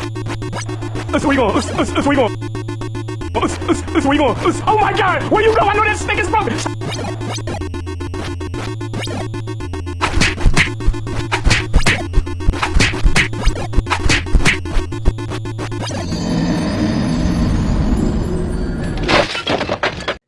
Where you going? Where you going? Where you going? Oh my God! Where you go? I know that stick is broken.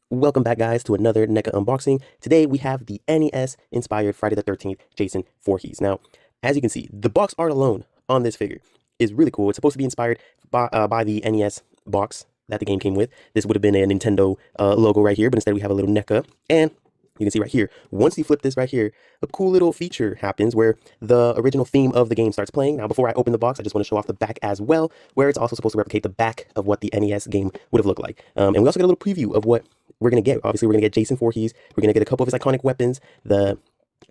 Welcome back, guys, to another NECA unboxing. Today we have the NES inspired Friday the 13th Jason Voorhees. Now, as you can see, the box art alone on this figure is really cool. It's supposed to be inspired by the NES box that the game came with. This would have been a Nintendo logo right here, but instead we have a little NECA. And you can see right here, once you flip this right here, a cool little feature happens where the original theme of the game starts playing. Now, before I open the box, I just want to show off the back as well, where it's also supposed to replicate the back of what the NES game would have looked like. And we also get a little preview of what we're going to get. Obviously, we're going to get Jason Voorhees. We're going to get a couple of his iconic weapons, the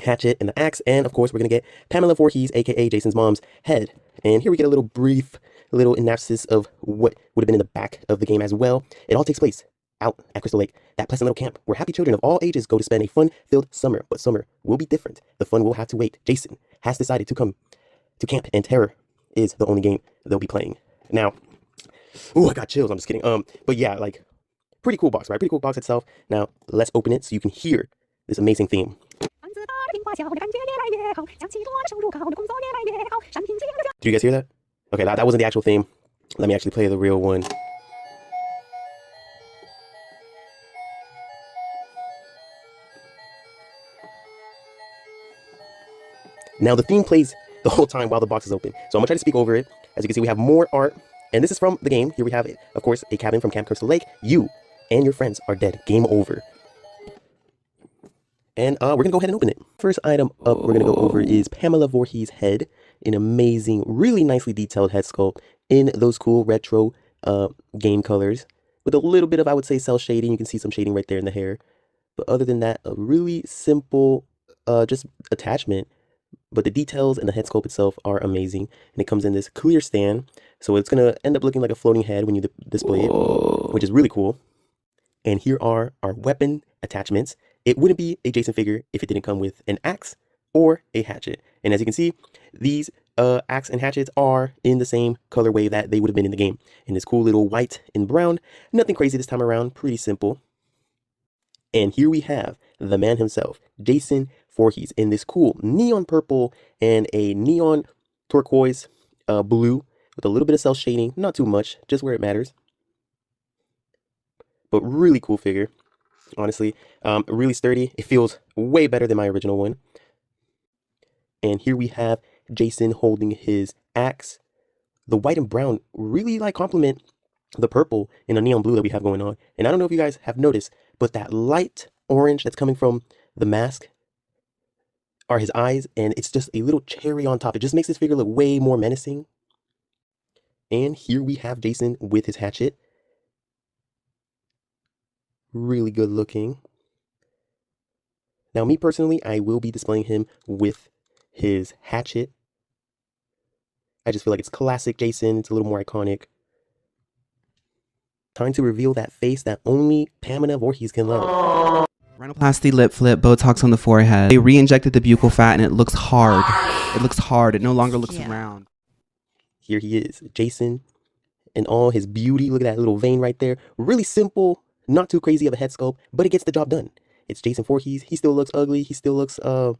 hatchet and the axe, and of course, we're going to get Pamela Voorhees, aka Jason's mom's head. And here we get a little brief little synopsis of what would have been in the back of the game as well. It all takes place out at Crystal Lake, that pleasant little camp where happy children of all ages go to spend a fun-filled summer. But summer will be different. The fun will have to wait. Jason has decided to come to camp, and terror is the only game they'll be playing. Now, oh, I got chills. I'm just kidding. But yeah, like, pretty cool box, right? Pretty cool box itself. Now, let's open it so you can hear this amazing theme. Do you guys hear that? Okay, that wasn't the actual theme. Let me actually play the real one. Now, the theme plays the whole time while the box is open. So I'm gonna try to speak over it. As you can see, we have more art, and this is from the game. Here we have, of course, a cabin from Camp Crystal Lake. You and your friends are dead. Game over. And we're gonna go ahead and open it. First item up we're gonna go over is Pamela Voorhees' head. An amazing, really nicely detailed head sculpt in those cool retro game colors. With a little bit of, I would say, cell shading. You can see some shading right there in the hair. But other than that, a really simple just attachment. But the details and the head sculpt itself are amazing. And it comes in this clear stand. So it's going to end up looking like a floating head when you display it, which is really cool. And here are our weapon attachments. It wouldn't be a Jason figure if it didn't come with an axe or a hatchet. And as you can see, these axe and hatchets are in the same colorway that they would have been in the game. In this cool little white and brown. Nothing crazy this time around. Pretty simple. And here we have the man himself, Jason Voorhees, in this cool neon purple and a neon turquoise blue with a little bit of cell shading. Not too much, just where it matters. But really cool figure, honestly. Really sturdy. It feels way better than my original one. And here we have Jason holding his axe. The white and brown really complement the purple and the neon blue that we have going on. And I don't know if you guys have noticed, but that light orange that's coming from the mask are his eyes, and it's just a little cherry on top. It just makes this figure look way more menacing. And here we have Jason with his hatchet. Really good looking. Now, me personally, I will be displaying him with his hatchet. I just feel like it's classic Jason. It's a little more iconic. Time to reveal that face that only Pamela Voorhees can love. Rhinoplasty lip flip, Botox on the forehead. They re-injected the buccal fat and it looks hard. It looks hard. It no longer looks round. Here he is, Jason, in all his beauty. Look at that little vein right there. Really simple, not too crazy of a head sculpt, but it gets the job done. It's Jason Voorhees. He still looks ugly. He still looks like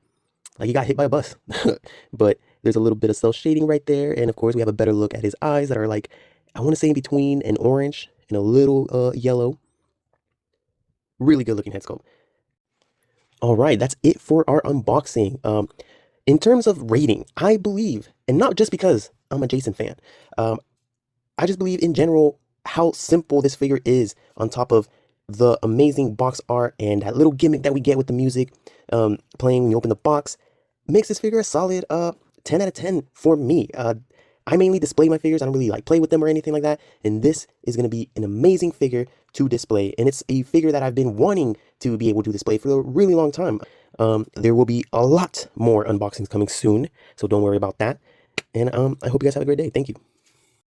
he got hit by a bus. But there's a little bit of cell shading right there. And of course, we have a better look at his eyes that are like, I want to say in between an orange and a little yellow. Really good looking head sculpt. All right, that's it for our unboxing. In terms of rating, I believe, and not just because I'm a Jason fan, I just believe in general how simple this figure is on top of the amazing box art and that little gimmick that we get with the music playing when you open the box makes this figure a solid 10 out of 10 for me. I mainly display my figures. I don't really play with them or anything like that. And this is going to be an amazing figure to display. And it's a figure that I've been wanting to be able to display for a really long time. There will be a lot more unboxings coming soon, so don't worry about that. And I hope you guys have a great day. Thank you.